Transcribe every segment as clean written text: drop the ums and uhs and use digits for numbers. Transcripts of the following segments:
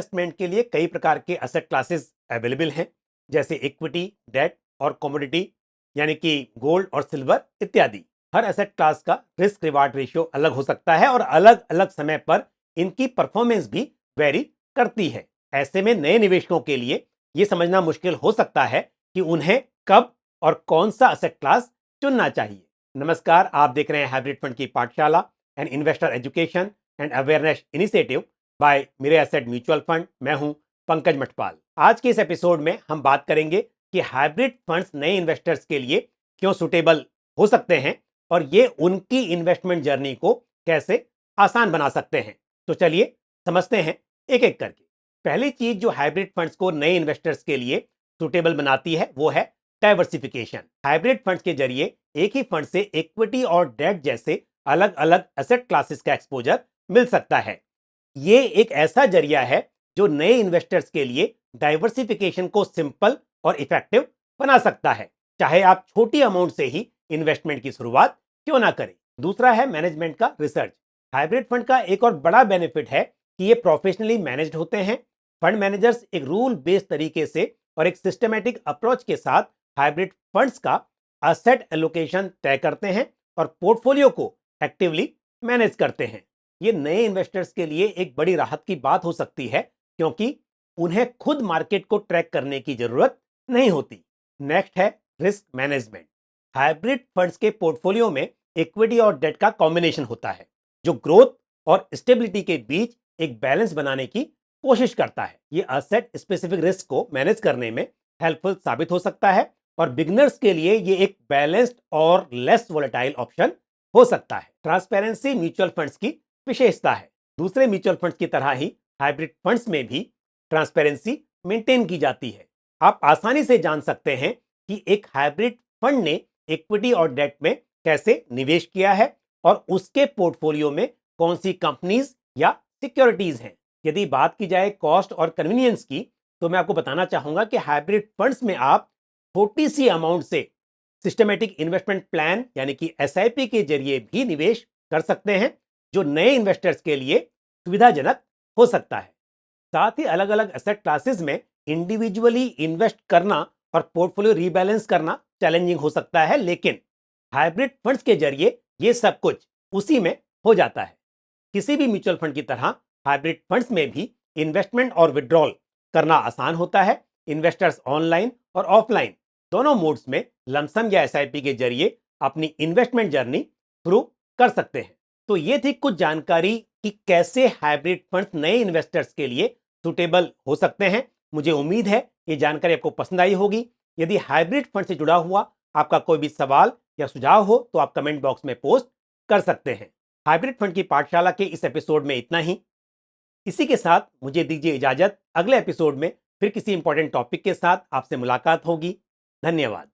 Investment के लिए कई प्रकार के एसेट क्लासेस अवेलेबल हैं, जैसे इक्विटी, डेट और कमोडिटी, यानी कि गोल्ड और सिल्वर इत्यादि। हर एसेट क्लास का रिस्क रिवार्ड रेशियो अलग हो सकता है और अलग अलग समय पर इनकी परफॉर्मेंस भी वेरी करती है। ऐसे में नए निवेशकों के लिए यह समझना मुश्किल हो सकता है कि उन्हें कब और कौन सा एसेट क्लास चुनना चाहिए। नमस्कार, आप देख रहे हैं हाइब्रिड फंड की पाठशाला, an investor education and awareness initiative by Mirae Asset mutual fund. मैं हूं पंकज मठपाल। आज के इस एपिसोड में हम बात करेंगे कि हाइब्रिड फंड्स नए इन्वेस्टर्स के लिए क्यों सुटेबल हो सकते हैं और ये उनकी इन्वेस्टमेंट जर्नी को कैसे आसान बना सकते हैं। तो चलिए समझते हैं एक एक करके। पहली चीज जो हाइब्रिड फंड्स को नए इन्वेस्टर्स के लिए सुटेबल बनाती है वो है डाइवर्सिफिकेशन। हाइब्रिड फंड्स के जरिए एक ही फंड से इक्विटी और डेट जैसे अलग अलग एसेट क्लासेस का एक्सपोजर मिल सकता है। ये एक ऐसा जरिया है जो नए इन्वेस्टर्स के लिए डाइवर्सिफिकेशन को सिंपल और इफेक्टिव बना सकता है, चाहे आप छोटी अमाउंट से ही इन्वेस्टमेंट की शुरुआत क्यों ना करें। दूसरा है मैनेजमेंट का रिसर्च। हाइब्रिड फंड का एक और बड़ा बेनिफिट है कि ये प्रोफेशनली मैनेज्ड होते हैं। फंड मैनेजर्स एक रूल बेस्ड तरीके से और एक सिस्टमैटिक अप्रोच के साथ हाइब्रिड फंड्स का एसेट एलोकेशन तय करते हैं और पोर्टफोलियो को एक्टिवली मैनेज करते हैं। ये नए इन्वेस्टर्स के लिए एक बड़ी राहत की बात हो सकती है, क्योंकि उन्हें खुद मार्केट को ट्रैक करने की जरूरत नहीं होती। नेक्स्ट है रिस्क मैनेजमेंट। हाइब्रिड फंड्स के पोर्टफोलियो में इक्विटी और डेट का कॉम्बिनेशन होता है, जो ग्रोथ और स्टेबिलिटी के बीच एक बैलेंस बनाने की कोशिश करता है। ये एसेट स्पेसिफिक रिस्क को मैनेज करने में हेल्पफुल साबित हो सकता है और बिगिनर्स के लिए ये एक बैलेंस्ड और लेस वोलेटाइल ऑप्शन हो सकता है। ट्रांसपेरेंसी म्यूचुअल फंड्स की विशेषता है। दूसरे म्यूचुअल फंड्स की तरह ही हाइब्रिड फंड्स में भी ट्रांसपेरेंसी मेंटेन की जाती है। आप आसानी से जान सकते हैं कि एक हाइब्रिड फंड ने इक्विटी और डेट में कैसे निवेश किया है और उसके पोर्टफोलियो में कौन सी कंपनीज या सिक्योरिटीज हैं। यदि बात की जाए कॉस्ट और कन्वीनियंस की, तो मैं आपको बताना चाहूंगा कि हाइब्रिड फंड्स में आप छोटी सी अमाउंट से सिस्टमैटिक इन्वेस्टमेंट प्लान यानी कि एसआईपी के जरिए भी निवेश कर सकते हैं, जो नए इन्वेस्टर्स के लिए सुविधाजनक हो सकता है। साथ ही अलग अलग एसेट क्लासेस में इंडिविजुअली इन्वेस्ट करना और पोर्टफोलियो रीबैलेंस करना चैलेंजिंग हो सकता है, लेकिन हाइब्रिड फंड्स के जरिए ये सब कुछ उसी में हो जाता है। किसी भी म्यूचुअल फंड की तरह हाइब्रिड फंड्स में भी इन्वेस्टमेंट और विड्रॉल करना आसान होता है। इन्वेस्टर्स ऑनलाइन और ऑफलाइन दोनों मोड्स में लमसम या एसआईपी के जरिए अपनी इन्वेस्टमेंट जर्नी शुरू कर सकते हैं। तो ये थी कुछ जानकारी कि कैसे हाइब्रिड फंड्स नए इन्वेस्टर्स के लिए सुटेबल हो सकते हैं। मुझे उम्मीद है ये जानकारी आपको पसंद आई होगी। यदि हाइब्रिड फंड से जुड़ा हुआ आपका कोई भी सवाल या सुझाव हो तो आप कमेंट बॉक्स में पोस्ट कर सकते हैं। हाइब्रिड फंड की पाठशाला के इस एपिसोड में इतना ही। इसी के साथ मुझे दीजिए इजाजत। अगले एपिसोड में फिर किसी इंपॉर्टेंट टॉपिक के साथ आपसे मुलाकात होगी। धन्यवाद।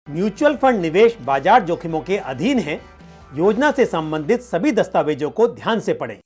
म्यूचुअल फंड निवेश बाजार जोखिमों के अधीन है। योजना से संबंधित सभी दस्तावेजों को ध्यान से पढ़ें।